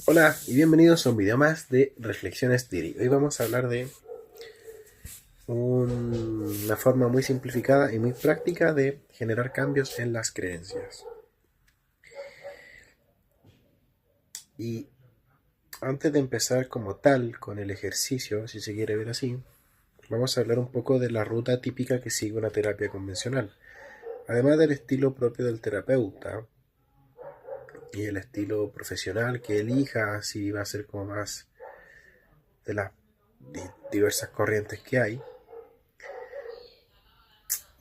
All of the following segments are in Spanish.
Hola y bienvenidos a un video más de Reflexiones Diri. Hoy vamos a hablar de una forma muy simplificada y muy práctica de generar cambios en las creencias. Y antes de empezar como tal con el ejercicio, si se quiere ver así, vamos a hablar un poco de la ruta típica que sigue una terapia convencional. Además del estilo propio del terapeuta y el estilo profesional que elija, si va a ser como más de las diversas corrientes que hay,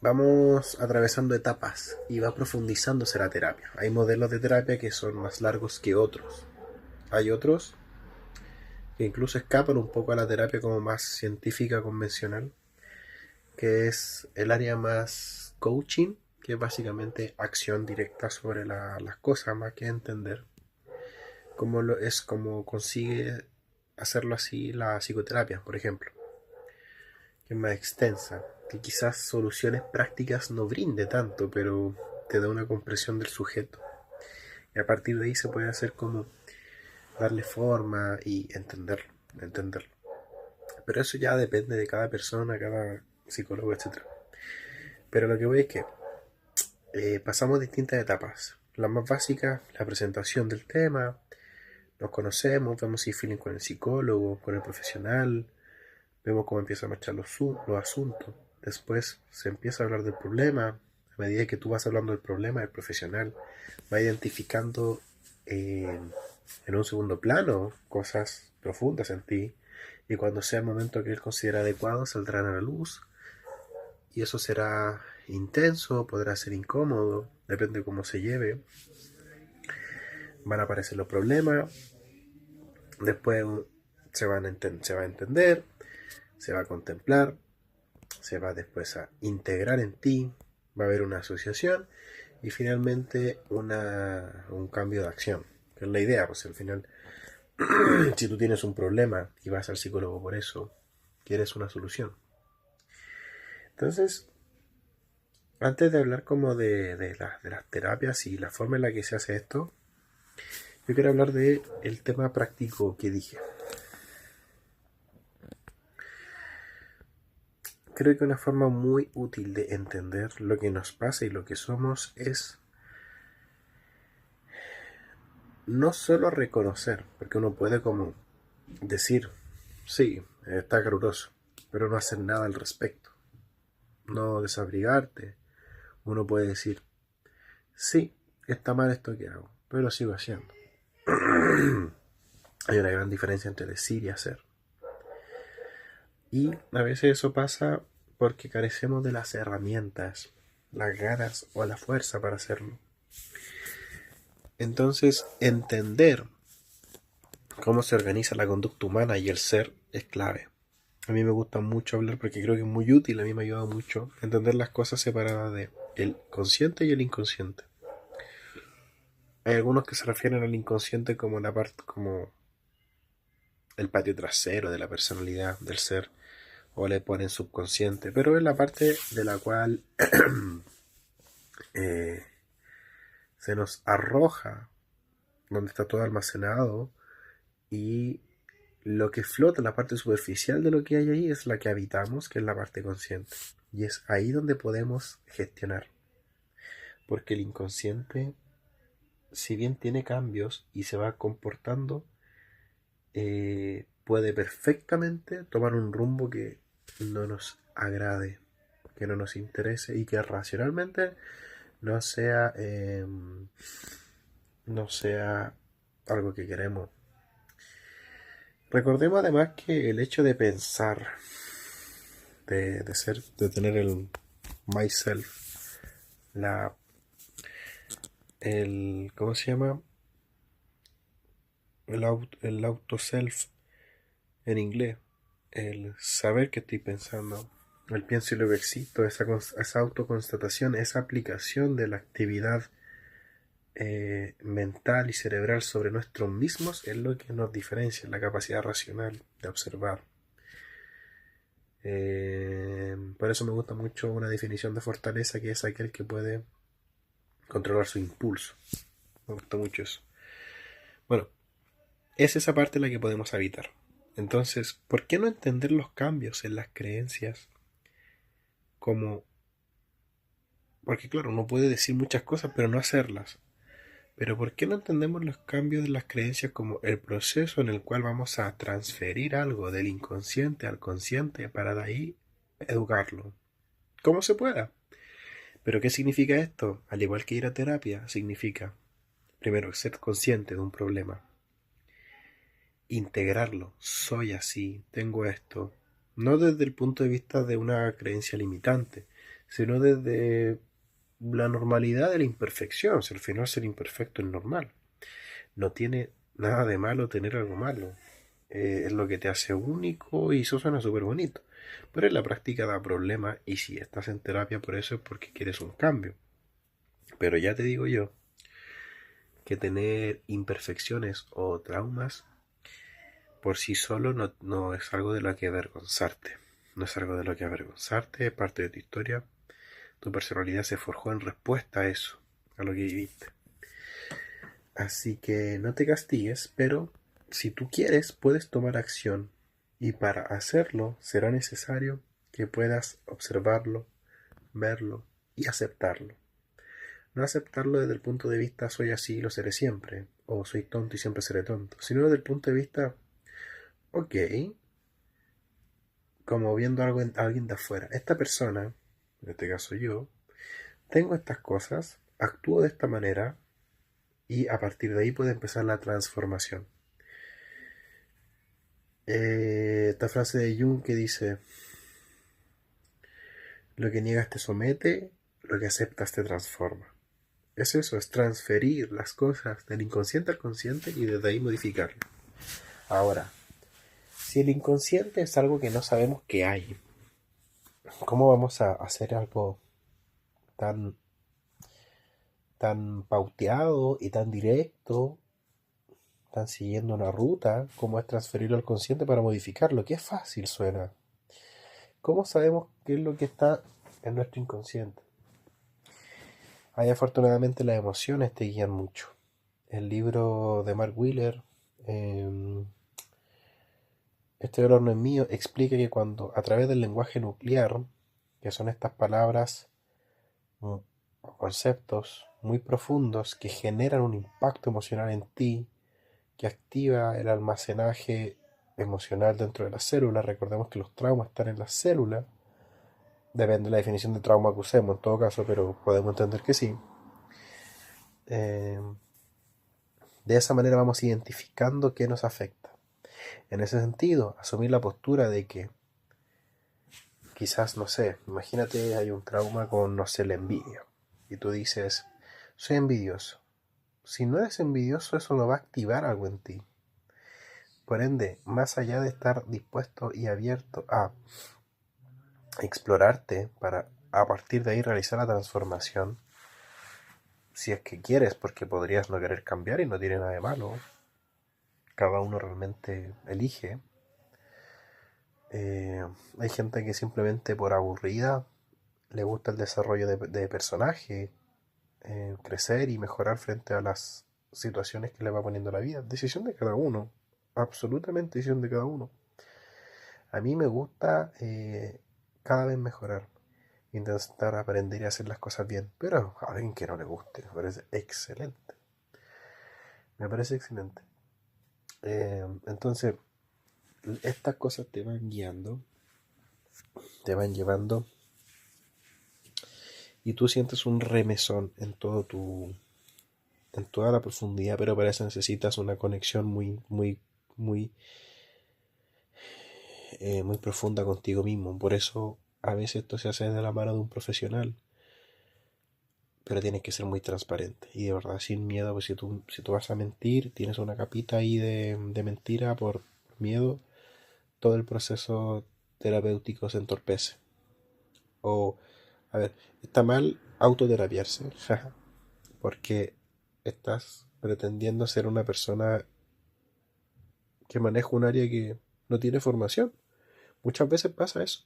vamos atravesando etapas y va profundizándose la terapia. Hay modelos de terapia que son más largos que otros. Hay otros que incluso escapan un poco a la terapia como más científica convencional, que es el área más coaching, que es básicamente acción directa sobre las cosas, más que entender. Es como consigue hacerlo así la psicoterapia, por ejemplo, que es más extensa, que quizás soluciones prácticas no brinde tanto, pero te da una comprensión del sujeto. Y a partir de ahí se puede hacer como darle forma y entenderlo. Pero eso ya depende de cada persona, cada psicólogo, etcétera. Pero lo que voy es que pasamos distintas etapas. La más básica, la presentación del tema, nos conocemos, vemos si hay feeling con el psicólogo, con el profesional, vemos cómo empiezan a marchar los asuntos. Después se empieza a hablar del problema. A medida que tú vas hablando del problema, el profesional va identificando eh, en un segundo plano cosas profundas en ti. Y cuando sea el momento que él considera adecuado, saldrán a la luz. Y eso será intenso, podrá ser incómodo, depende de cómo se lleve. Van a aparecer los problemas. Después se va a entender, se va a contemplar, se va después a integrar en ti, va a haber una asociación y finalmente un cambio de acción, que es la idea, pues al final, si tú tienes un problema y vas al psicólogo por eso, quieres una solución. Entonces, antes de hablar como de las terapias y la forma en la que se hace esto, yo quiero hablar de el tema práctico que dije. Creo que una forma muy útil de entender lo que nos pasa y lo que somos es no solo reconocer, porque uno puede como decir, sí, está caluroso, pero no hacer nada al respecto, no desabrigarte. Uno puede decir, sí, está mal esto que hago, pero lo sigo haciendo. Hay una gran diferencia entre decir y hacer. Y a veces eso pasa porque carecemos de las herramientas, las ganas o la fuerza para hacerlo. Entonces, entender cómo se organiza la conducta humana y el ser es clave. A mí me gusta mucho hablar porque creo que es muy útil, a mí me ayuda mucho entender las cosas separadas de el consciente y el inconsciente. Hay algunos que se refieren al inconsciente como la parte, como el patio trasero de la personalidad del ser, o le ponen subconsciente, pero es la parte de la cual eh, se nos arroja, donde está todo almacenado, y lo que flota, la parte superficial de lo que hay ahí, es la que habitamos, que es la parte consciente. Y es ahí donde podemos gestionar. Porque el inconsciente, si bien tiene cambios y se va comportando, puede perfectamente tomar un rumbo que no nos agrade, que no nos interese y que racionalmente no sea, no sea algo que queremos. Recordemos además que el hecho de pensar, de tener el myself, la, ¿cómo se llama? El auto self en inglés, el saber que estoy pensando, el pienso y luego existo, esa autoconstatación, esa aplicación de la actividad mental y cerebral sobre nosotros mismos es lo que nos diferencia, la capacidad racional de observar. Por eso me gusta mucho una definición de fortaleza que es aquel que puede controlar su impulso. Me gusta mucho eso. Bueno, es esa parte la que podemos evitar. Entonces, ¿por qué no entender los cambios en las creencias como... Porque claro, uno puede decir muchas cosas, pero no hacerlas. Pero ¿por qué no entendemos los cambios de las creencias como el proceso en el cual vamos a transferir algo del inconsciente al consciente para de ahí educarlo? ¿Cómo se pueda? ¿Pero qué significa esto? Al igual que ir a terapia, significa, primero, ser consciente de un problema, integrarlo, soy así, tengo esto, no desde el punto de vista de una creencia limitante, sino desde la normalidad de la imperfección, si al final ser imperfecto es normal. No tiene nada de malo tener algo malo. Es lo que te hace único y eso suena súper bonito. Pero en la práctica da problemas y si estás en terapia por eso es porque quieres un cambio. Pero ya te digo yo que tener imperfecciones o traumas por sí solo no es algo de lo que avergonzarte. No es algo de lo que avergonzarte, es parte de tu historia. Tu personalidad se forjó en respuesta a eso, a lo que viviste. Así que no te castigues, pero si tú quieres, puedes tomar acción. Y para hacerlo será necesario que puedas observarlo, verlo y aceptarlo. No aceptarlo desde el punto de vista soy así y lo seré siempre, o soy tonto y siempre seré tonto, sino desde el punto de vista, ok, como viendo algo en alguien de afuera. Esta persona, en este caso yo, tengo estas cosas, actúo de esta manera y a partir de ahí puede empezar la transformación. Esta frase de Jung que dice, lo que niegas te somete, lo que aceptas te transforma. Es eso, es transferir las cosas del inconsciente al consciente y desde ahí modificarlo. Ahora, si el inconsciente es algo que no sabemos que hay, ¿cómo vamos a hacer algo tan, tan pauteado y tan directo, tan siguiendo una ruta, como es transferirlo al consciente para modificarlo? Qué fácil suena. ¿Cómo sabemos qué es lo que está en nuestro inconsciente? Ahí afortunadamente las emociones te guían mucho. El libro de Mark Wheeler, eh, Este dolor no es mío, explica que cuando a través del lenguaje nuclear, que son estas palabras o conceptos muy profundos que generan un impacto emocional en ti, que activa el almacenaje emocional dentro de la célula. Recordemos que los traumas están en la célula. Depende de la definición de trauma que usemos en todo caso, pero podemos entender que sí. De esa manera vamos identificando qué nos afecta. En ese sentido, asumir la postura de que quizás, no sé, imagínate hay un trauma con, no sé, la envidia. Y tú dices, soy envidioso. Si no eres envidioso, eso no va a activar algo en ti. Por ende, más allá de estar dispuesto y abierto a explorarte para a partir de ahí realizar la transformación, si es que quieres, porque podrías no querer cambiar y no tiene nada de malo, cada uno realmente elige. Hay gente que simplemente por aburrida le gusta el desarrollo de personaje, crecer y mejorar frente a las situaciones que le va poniendo la vida. Decisión de cada uno, absolutamente decisión de cada uno. A mí me gusta cada vez mejorar, intentar aprender y hacer las cosas bien, pero a alguien que no le guste, me parece excelente. Me parece excelente. Entonces, estas cosas te van guiando, te van llevando y tú sientes un remesón en todo en toda la profundidad, pero para eso necesitas una conexión muy profunda contigo mismo. Por eso a veces esto se hace de la mano de un profesional, pero tienes que ser muy transparente y de verdad sin miedo, pues si tú vas a mentir, tienes una capita ahí de mentira por miedo, todo el proceso terapéutico se entorpece. O, a ver, está mal autoterapiarse, porque estás pretendiendo ser una persona que maneja un área que no tiene formación. Muchas veces pasa eso.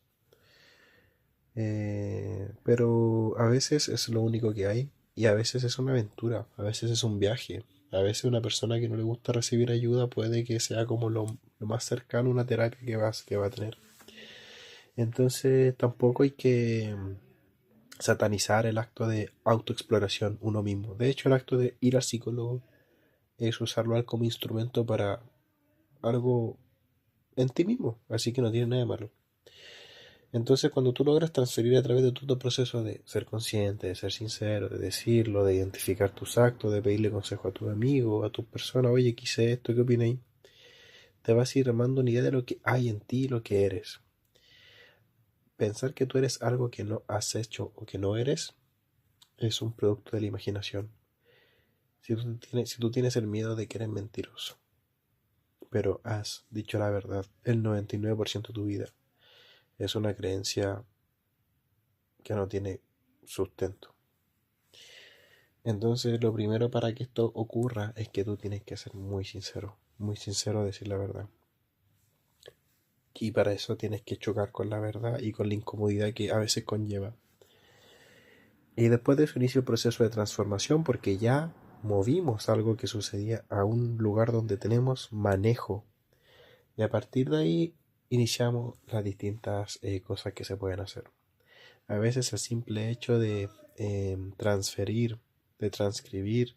Pero a veces es lo único que hay y a veces es una aventura, a veces es un viaje. A veces una persona que no le gusta recibir ayuda puede que sea como lo más cercano a una terapia que va a tener. Entonces tampoco hay que satanizar el acto de autoexploración uno mismo. De hecho, el acto de ir al psicólogo es usarlo como instrumento para algo en ti mismo, así que no tiene nada de malo. Entonces, cuando tú logras transferir a través de todo tu proceso de ser consciente, de ser sincero, de decirlo, de identificar tus actos, de pedirle consejo a tu amigo, a tu persona, oye, quise esto, ¿qué opináis? Te vas a ir armando una idea de lo que hay en ti y lo que eres. Pensar que tú eres algo que no has hecho o que no eres es un producto de la imaginación. Si tú tienes el miedo de que eres mentiroso, pero has dicho la verdad el 99% de tu vida, es una creencia que no tiene sustento. Entonces, lo primero para que esto ocurra es que tú tienes que ser muy sincero a decir la verdad. Y para eso tienes que chocar con la verdad y con la incomodidad que a veces conlleva. Y después de eso inicia el proceso de transformación porque ya movimos algo que sucedía a un lugar donde tenemos manejo. Y a partir de ahí iniciamos las distintas cosas que se pueden hacer. A veces el simple hecho de transferir, de transcribir,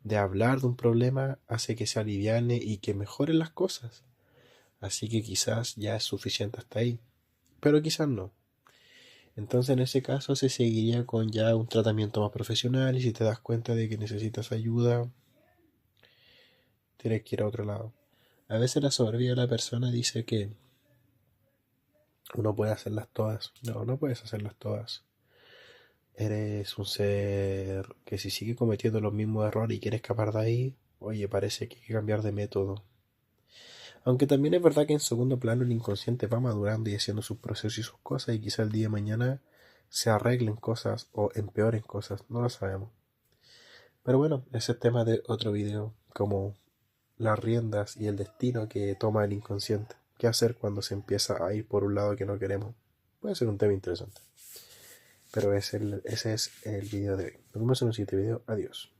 de hablar de un problema hace que se aliviane y que mejoren las cosas. Así que quizás ya es suficiente hasta ahí, pero quizás no. Entonces en ese caso se seguiría con ya un tratamiento más profesional y si te das cuenta de que necesitas ayuda, tienes que ir a otro lado. A veces la soberbia de la persona dice que uno puede hacerlas todas. No, no puedes hacerlas todas. Eres un ser que si sigue cometiendo los mismos errores y quiere escapar de ahí, oye, parece que hay que cambiar de método. Aunque también es verdad que en segundo plano el inconsciente va madurando y haciendo sus procesos y sus cosas y quizá el día de mañana se arreglen cosas o empeoren cosas, no lo sabemos. Pero bueno, ese es tema de otro video, como las riendas y el destino que toma el inconsciente. ¿Qué hacer cuando se empieza a ir por un lado que no queremos? Puede ser un tema interesante. Pero ese es el video de hoy. Nos vemos en un siguiente video. Adiós.